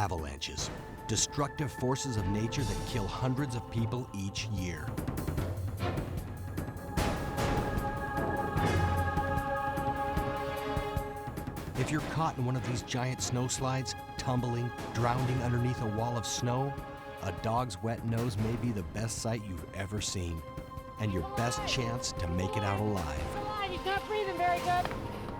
avalanches, destructive forces of nature that kill hundreds of people each year. If you're caught in one of these giant snowslides, tumbling, drowning underneath a wall of snow, a dog's wet nose may be the best sight you've ever seen, and your best chance to make it out alive. Ryan, he's not breathing very good.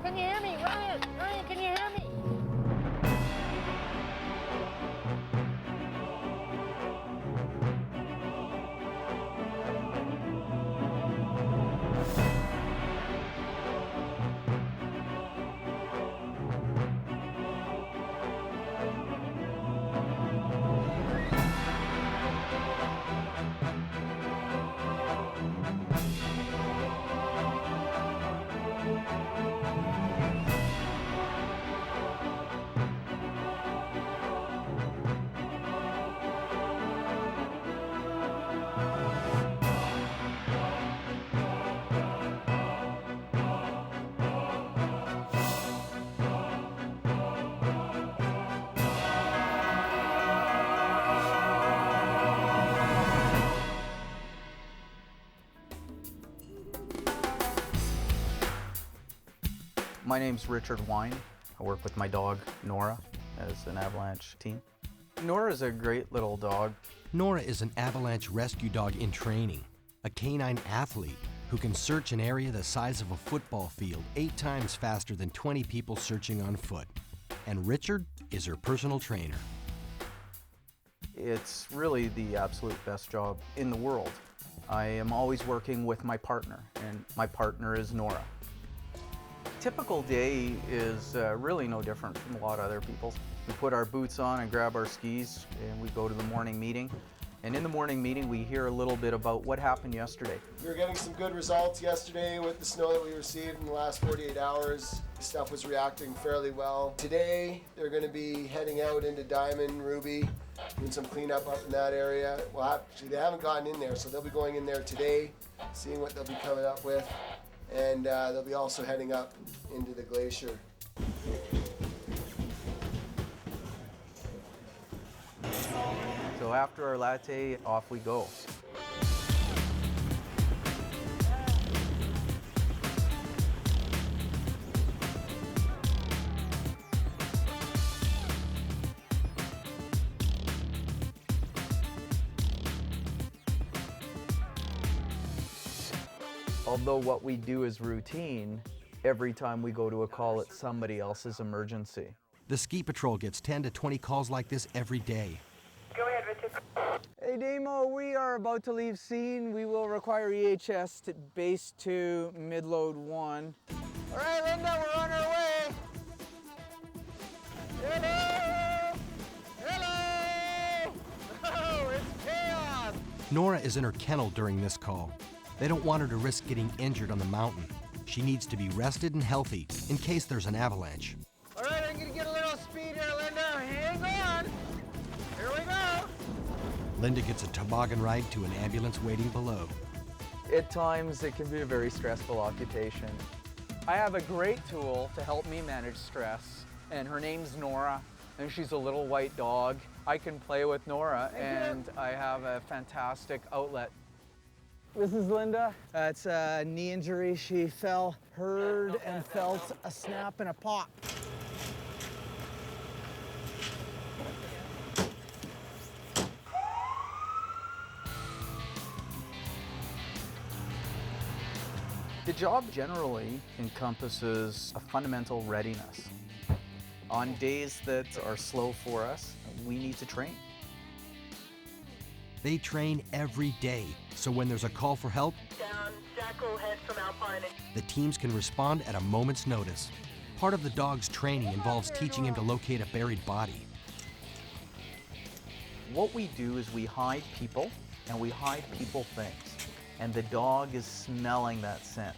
Can you hear me? Ryan, can you hear me? My name's Richard Wine. I work with my dog, Nora, as an Avalanche team. Nora's a great little dog. Nora is an avalanche rescue dog in training, a canine athlete who can search an area the size of a football field 8 times faster than 20 people searching on foot. And Richard is her personal trainer. It's really the absolute best job in the world. I am always working with my partner, and my partner is Nora. Typical day is really no different from a lot of other people's. We put our boots on and grab our skis and we go to the morning meeting. And in the morning meeting we hear a little bit about what happened yesterday. We were getting some good results yesterday with the snow that we received in the last 48 hours. The stuff was reacting fairly well. Today they're going to be heading out into Diamond, Ruby, doing some cleanup up in that area. Well, actually they haven't gotten in there, so they'll be going in there today, seeing what they'll be coming up with. And they'll be also heading up into the glacier. So after our latte, off we go. Although what we do is routine, every time we go to a call, it's somebody else's emergency. The ski patrol gets 10 to 20 calls like this every day. Go ahead, Richard. Hey Damo, we are about to leave scene. We will require EHS to base 2, mid-load 1. All right, Linda, we're on our way. Hello! Hello! Oh, it's chaos! Nora is in her kennel during this call. They don't want her to risk getting injured on the mountain. She needs to be rested and healthy in case there's an avalanche. All right, I'm gonna get a little speed here, Linda. Hang on. Here we go. Linda gets a toboggan ride to an ambulance waiting below. At times, it can be a very stressful occupation. I have a great tool to help me manage stress, and her name's Nora, and she's a little white dog. I can play with Nora, and I have a fantastic outlet. This is Linda. It's a knee injury. She fell, heard and felt a snap and a pop. The job generally encompasses a fundamental readiness. On days that are slow for us, we need to train. They train every day, so when there's a call for help, Down, Jackal head from Alpine. the teams can respond at a moment's notice. Part of the dog's training involves teaching him to locate a buried body. What we do is we hide people and we hide people things, and the dog is smelling that scent.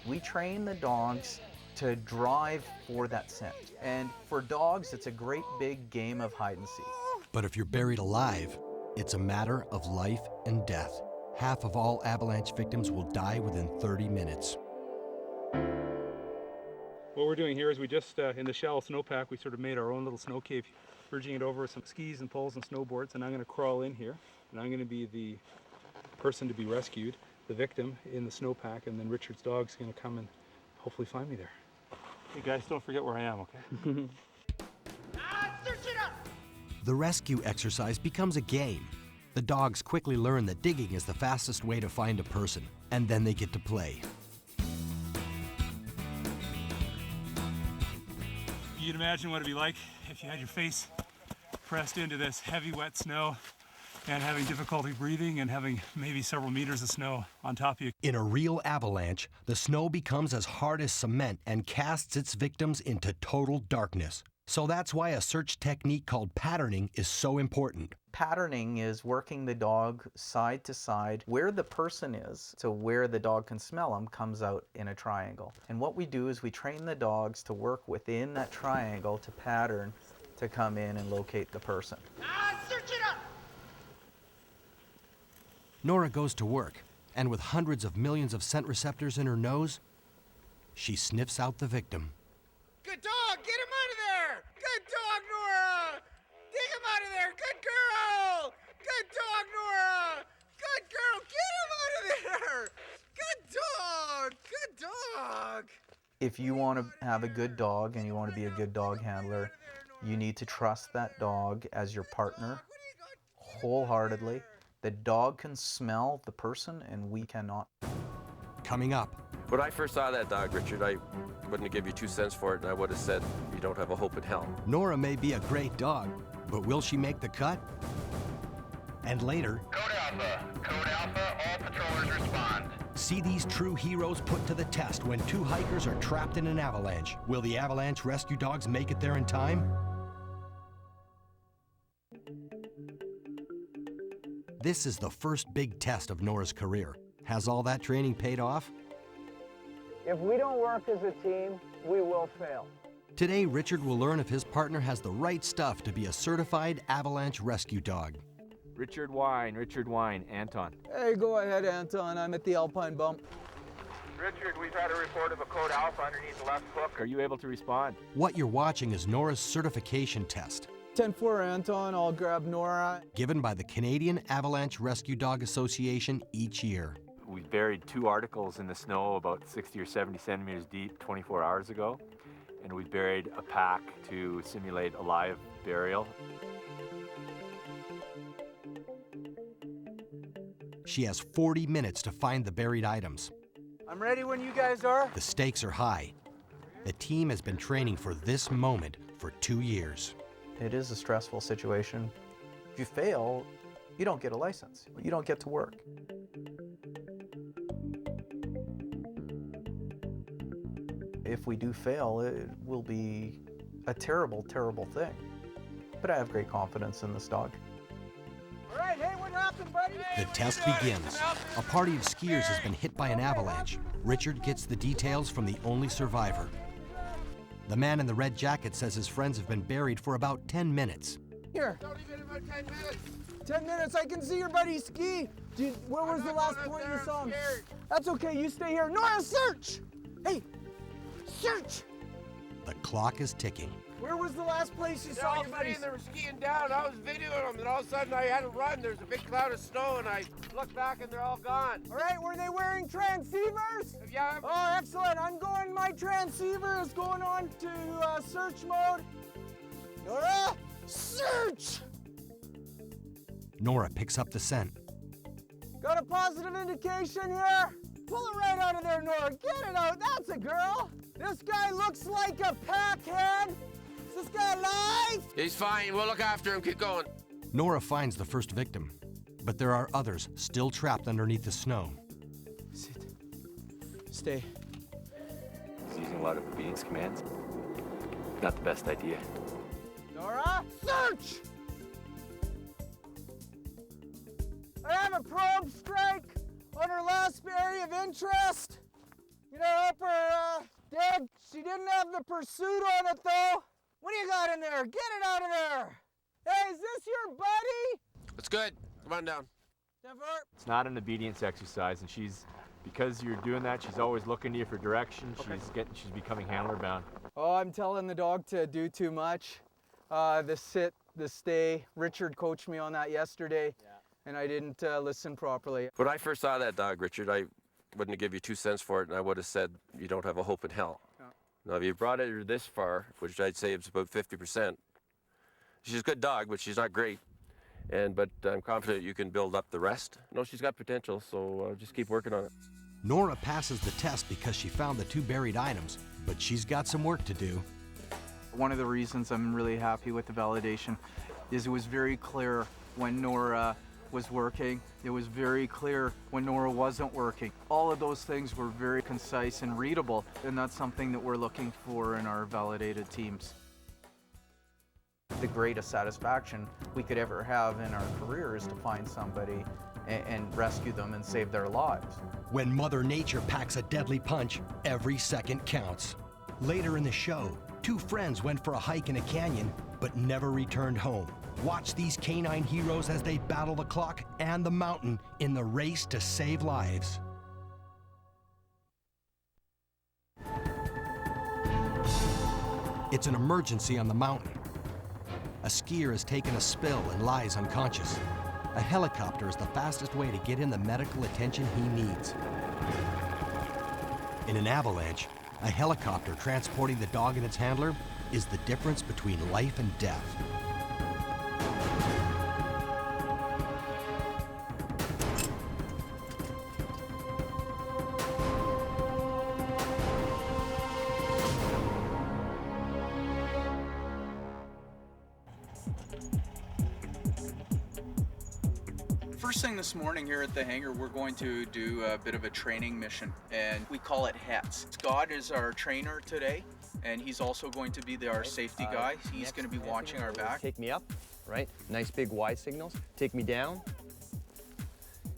We train the dogs to drive for that scent. And for dogs, it's a great big game of hide and seek. But if you're buried alive, it's a matter of life and death. Half of all avalanche victims will die within 30 minutes. What we're doing here is we just, in the shallow snowpack, we sort of made our own little snow cave, bridging it over with some skis and poles and snowboards, and I'm going to crawl in here, and I'm going to be the person to be rescued, the victim in the snowpack, and then Richard's dog's going to come and hopefully find me there. Hey guys, don't forget where I am, okay? Search it up! The rescue exercise becomes a game. The dogs quickly learn that digging is the fastest way to find a person, and then they get to play. You'd imagine what it'd be like if you had your face pressed into this heavy, wet snow and having difficulty breathing and having maybe several meters of snow on top of you. In a real avalanche, the snow becomes as hard as cement and casts its victims into total darkness. So that's why a search technique called patterning is so important. Patterning is working the dog side to side. Where the person is to where the dog can smell them comes out in a triangle. And what we do is we train the dogs to work within that triangle to pattern to come in and locate the person. Search it up! Nora goes to work, and with hundreds of millions of scent receptors in her nose, she sniffs out the victim. Good dog! Get him out of there! Good dog, Nora! Dig him out of there! Good girl! Good dog, Nora! Good girl! Get him out of there! Good dog! Good dog! If you want to have a good dog and you want to be a good dog handler, you need to trust that dog as your partner wholeheartedly. The dog can smell the person and we cannot. Coming up, When I first saw that dog, Richard, I wouldn't have given you 2 cents for it, and I would have said, you don't have a hope in hell. Nora may be a great dog, but will she make the cut? And later, Code Alpha. Code Alpha, all patrollers respond. see these true heroes put to the test when 2 hikers are trapped in an avalanche. Will the avalanche rescue dogs make it there in time? This is the first big test of Nora's career. Has all that training paid off? If we don't work as a team, we will fail. Today, Richard will learn if his partner has the right stuff to be a certified avalanche rescue dog. Richard Wine, Anton. Hey, go ahead, Anton. I'm at the Alpine Bump. Richard, we've had a report of a Code Alpha underneath the left hook. Are you able to respond? What you're watching is Nora's certification test, 10-4, Anton. I'll grab Nora. given by the Canadian Avalanche Rescue Dog Association each year. We buried 2 articles in the snow about 60 or 70 centimeters deep 24 hours ago, and we buried a pack to simulate a live burial. She has 40 minutes to find the buried items. I'm ready when you guys are. The stakes are high. The team has been training for this moment for 2 years. It is a stressful situation. If you fail, you don't get a license. You don't get to work. If we do fail, it will be a terrible, terrible thing. But I have great confidence in this dog. All right, hey, what happened, buddy? The test begins. A party of skiers has been hit by an avalanche. Richard gets the details from the only survivor. The man in the red jacket says his friends have been buried for about 10 minutes. Here. Don't even about 10 minutes. 10 minutes, I can see your buddy ski. Where was the last point you saw him? That's okay, you stay here. Nora, search! Hey, search! The clock is ticking. Where was the last place you They're saw all your buddy? sitting, they were skiing down. I was videoing them, and all of a sudden I had to run. There's a big cloud of snow, and I looked back, and they're all gone. All right, were they wearing transceivers? Yeah, Oh, excellent. I'm going, my transceiver is going on to search mode. Nora, search! Nora picks up the scent. Got a positive indication here. Pull it right out of there, Nora. Get it out. That's a girl. This guy looks like a packhead. Is this guy alive? He's fine. We'll look after him. Keep going. Nora finds the first victim, but there are others still trapped underneath the snow. Sit. Stay. He's using a lot of obedience commands. Not the best idea. Nora, search! I have a probe strike on her last area of interest. You know, help her dig. She didn't have the pursuit on it, though. What do you got in there? Get it out of there. Hey, is this your buddy? It's good. Come on down. Never. It's not an obedience exercise, and she's because you're doing that, she's always looking to you for direction. She's becoming handler bound. Oh, I'm telling the dog to do too much. The sit, the stay. Richard coached me on that yesterday, and I didn't listen properly. When I first saw that dog, Richard, I wouldn't have given you 2 cents for it, and I would have said you don't have a hope in hell. Now, if you brought her this far, which I'd say is about 50%, she's a good dog, but she's not great. But I'm confident you can build up the rest. No, she's got potential, so just keep working on it. Nora passes the test because she found the 2 buried items, but she's got some work to do. One of the reasons I'm really happy with the validation is it was very clear when Nora was working. It was very clear when Nora wasn't working. All of those things were very concise and readable, and that's something that we're looking for in our validated teams. The greatest satisfaction we could ever have in our career is to find somebody and rescue them and save their lives. When Mother Nature packs a deadly punch, every second counts. Later in the show, 2 friends went for a hike in a canyon, but never returned home. Watch these canine heroes as they battle the clock and the mountain in the race to save lives. It's an emergency on the mountain. A skier has taken a spill and lies unconscious. A helicopter is the fastest way to get him the medical attention he needs. In an avalanche, a helicopter transporting the dog and its handler is the difference between life and death. First thing this morning here at the hangar, we're going to do a bit of a training mission, and we call it HETS. Scott is our trainer today, and he's also going to be our safety guy. He's going to be watching our back. Take me up, right? Nice big Y signals. Take me down.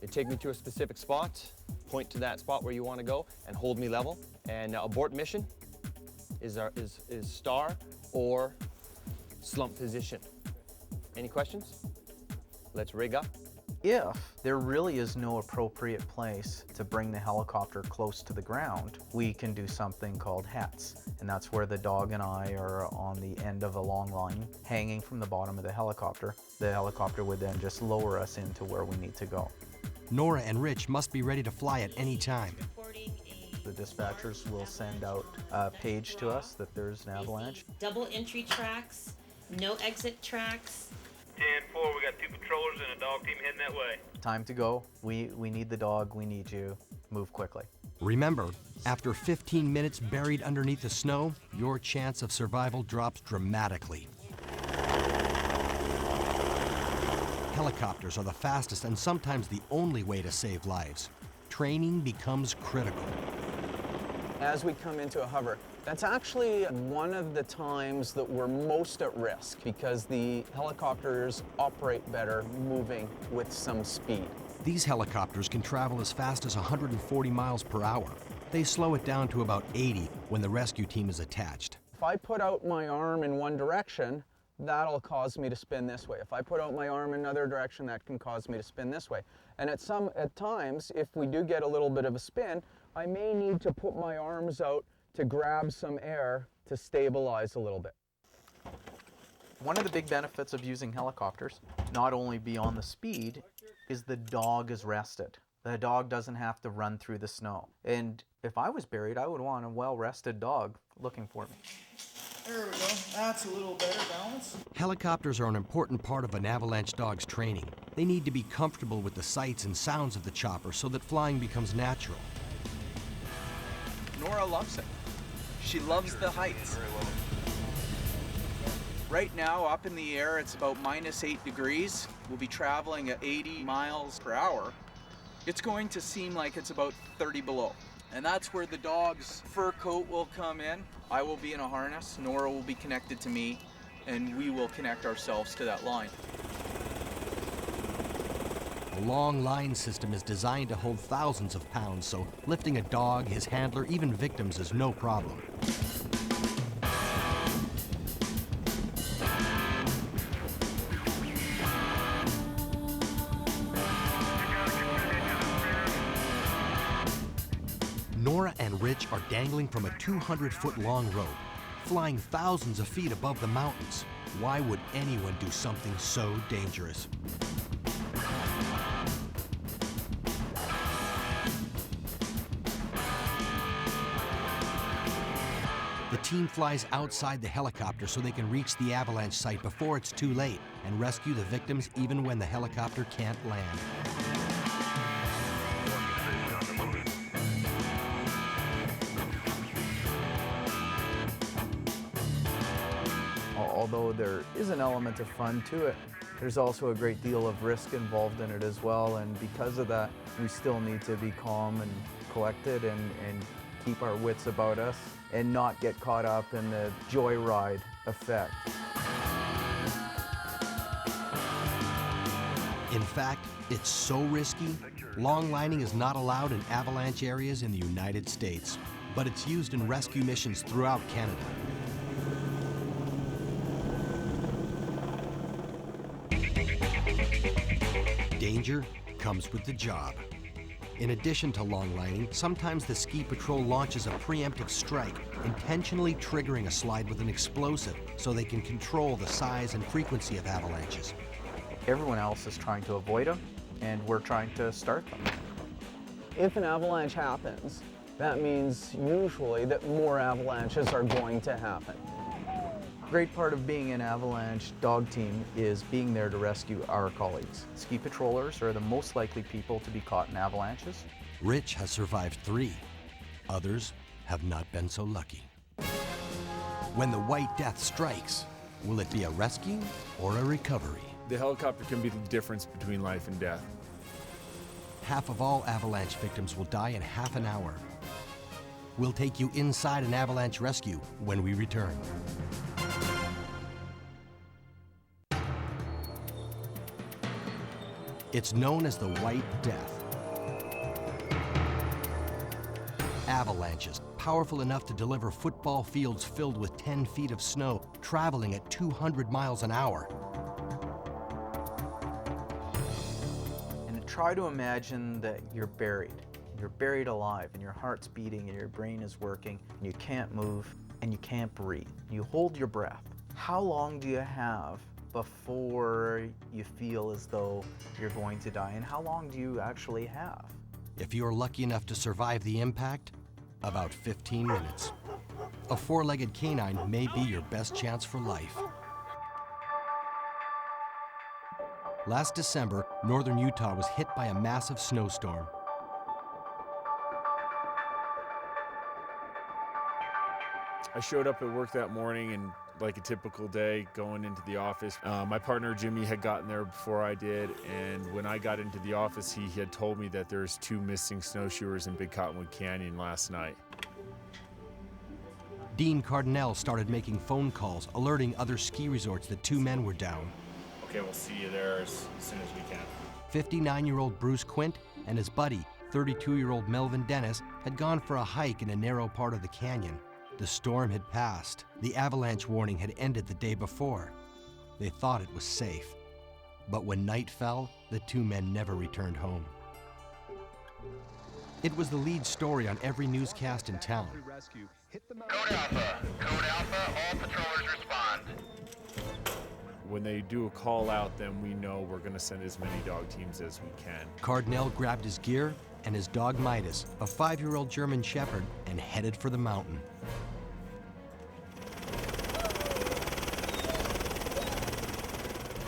You take me to a specific spot, point to that spot where you want to go, and hold me level. And abort mission is star or slump position. Any questions? Let's rig up. If there really is no appropriate place to bring the helicopter close to the ground, we can do something called HETS, and that's where the dog and I are on the end of a long line hanging from the bottom of the helicopter. The helicopter would then just lower us into where we need to go. Nora and Rich must be ready to fly at any time. The dispatchers will send out a page to us that there's an avalanche. Double entry tracks, no exit tracks. 10-4, we got 2 patrollers and a dog team heading that way. Time to go. We need the dog. We need you. Move quickly. Remember, after 15 minutes buried underneath the snow, your chance of survival drops dramatically. Helicopters are the fastest and sometimes the only way to save lives. Training becomes critical. As we come into a hover, that's actually one of the times that we're most at risk because the helicopters operate better moving with some speed. These helicopters can travel as fast as 140 miles per hour. They slow it down to about 80 when the rescue team is attached. If I put out my arm in one direction, that'll cause me to spin this way. If I put out my arm in another direction, that can cause me to spin this way. And at times, if we do get a little bit of a spin, I may need to put my arms out to grab some air to stabilize a little bit. One of the big benefits of using helicopters, not only beyond the speed, is the dog is rested. The dog doesn't have to run through the snow. And if I was buried, I would want a well-rested dog looking for me. There we go. That's a little better balance. Helicopters are an important part of an avalanche dog's training. They need to be comfortable with the sights and sounds of the chopper so that flying becomes natural. Nora loves it. She loves the heights. Right now, up in the air, it's about -8 degrees. We'll be traveling at 80 miles per hour. It's going to seem like it's about 30 below. And that's where the dog's fur coat will come in. I will be in a harness, Nora will be connected to me, and we will connect ourselves to that line. The long line system is designed to hold thousands of pounds, so lifting a dog, his handler, even victims is no problem. which are dangling from a 200-foot-long rope, flying thousands of feet above the mountains. Why would anyone do something so dangerous? The team flies outside the helicopter so they can reach the avalanche site before it's too late and rescue the victims even when the helicopter can't land. Although there is an element of fun to it, there's also a great deal of risk involved in it as well, and because of that, we still need to be calm and collected and keep our wits about us and not get caught up in the joyride effect. In fact, it's so risky, long lining is not allowed in avalanche areas in the United States, but it's used in rescue missions throughout Canada. Danger comes with the job. In addition to long lining, sometimes the ski patrol launches a preemptive strike, intentionally triggering a slide with an explosive so they can control the size and frequency of avalanches. Everyone else is trying to avoid them, and we're trying to start them. If an avalanche happens, that means usually that more avalanches are going to happen. Great part of being an Avalanche dog team is being there to rescue our colleagues. Ski patrollers are the most likely people to be caught in avalanches. Rich has survived 3. Others have not been so lucky. When the White Death strikes, will it be a rescue or a recovery? The helicopter can be the difference between life and death. Half of all avalanche victims will die in half an hour. We'll take you inside an avalanche rescue when we return. It's known as the White Death. Avalanches, powerful enough to deliver football fields filled with 10 feet of snow, traveling at 200 miles an hour. And try to imagine that you're buried. You're buried alive, and your heart's beating, and your brain is working, and you can't move, and you can't breathe. You hold your breath. How long do you have before you feel as though you're going to die, and how long do you actually have? If you're lucky enough to survive the impact, about 15 minutes. A 4-legged canine may be your best chance for life. Last December, northern Utah was hit by a massive snowstorm. I showed up at work that morning and like a typical day going into the office. My partner Jimmy had gotten there before I did, and when I got into the office, he had told me that there's 2 missing snowshoers in Big Cottonwood Canyon last night. Dean Cardinell started making phone calls, alerting other ski resorts that 2 men were down. Okay, we'll see you there as soon as we can. 59-year-old Bruce Quint and his buddy, 32-year-old Melvin Dennis, had gone for a hike in a narrow part of the canyon. The storm had passed. The avalanche warning had ended the day before. They thought it was safe. But when night fell, the 2 men never returned home. It was the lead story on every newscast in town. Code Alpha, all patrollers respond. When they do a call out, then we know we're going to send as many dog teams as we can. Cardinell grabbed his gear and his dog Midas, a 5-year-old German Shepherd, and headed for the mountain.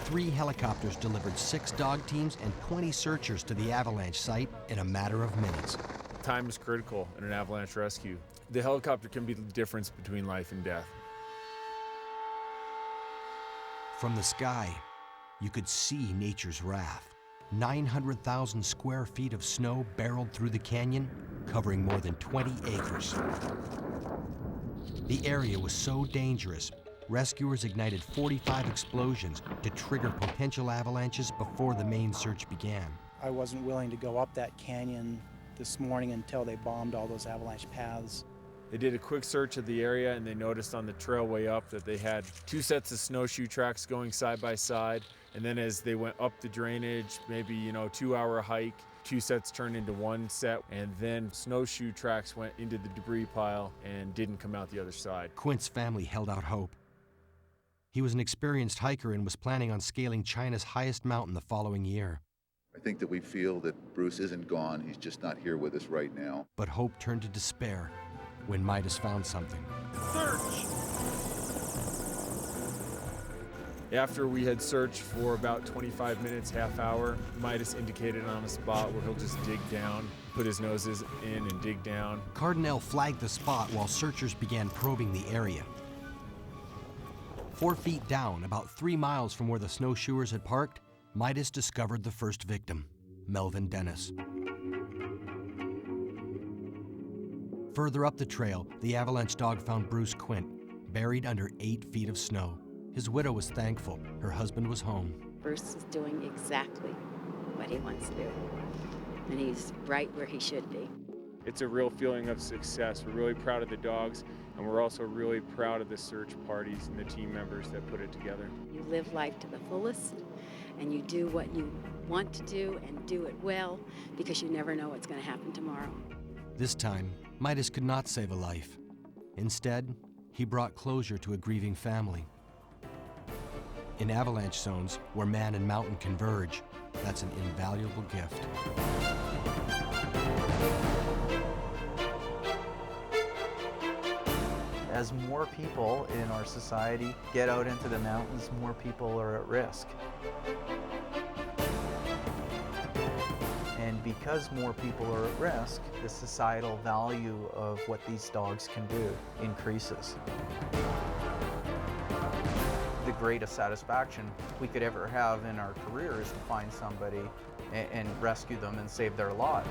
Three helicopters delivered 6 dog teams and 20 searchers to the avalanche site in a matter of minutes. Time is critical in an avalanche rescue. The helicopter can be the difference between life and death. From the sky, you could see nature's wrath. 900,000 square feet of snow barreled through the canyon, covering more than 20 acres. The area was so dangerous, rescuers ignited 45 explosions to trigger potential avalanches before the main search began. I wasn't willing to go up that canyon this morning until they bombed all those avalanche paths. They did a quick search of the area, and they noticed on the trail way up that they had 2 sets of snowshoe tracks going side by side. And then as they went up the drainage, maybe 2-hour hike, 2 sets turned into 1 set, and then snowshoe tracks went into the debris pile and didn't come out the other side. Quint's family held out hope. He was an experienced hiker and was planning on scaling China's highest mountain the following year. I think that we feel that Bruce isn't gone, he's just not here with us right now. But hope turned to despair when Midas found something. Search! After we had searched for about 25 minutes, half hour, Midas indicated on a spot where he'll just dig down, put his noses in and dig down. Cardinal flagged the spot while searchers began probing the area. 4 feet down, about 3 miles from where the snowshoers had parked, Midas discovered the first victim, Melvin Dennis. Further up the trail, the Avalanche Dog found Bruce Quint, buried under 8 feet of snow. His widow was thankful her husband was home. Bruce is doing exactly what he wants to do, and he's right where he should be. It's a real feeling of success. We're really proud of the dogs, and we're also really proud of the search parties and the team members that put it together. You live life to the fullest, and you do what you want to do and do it well, because you never know what's going to happen tomorrow. This time, Midas could not save a life. Instead, he brought closure to a grieving family. In avalanche zones, where man and mountain converge, that's an invaluable gift. As more people in our society get out into the mountains, more people are at risk. And because more people are at risk, the societal value of what these dogs can do increases. The greatest satisfaction we could ever have in our career is to find somebody and rescue them and save their life.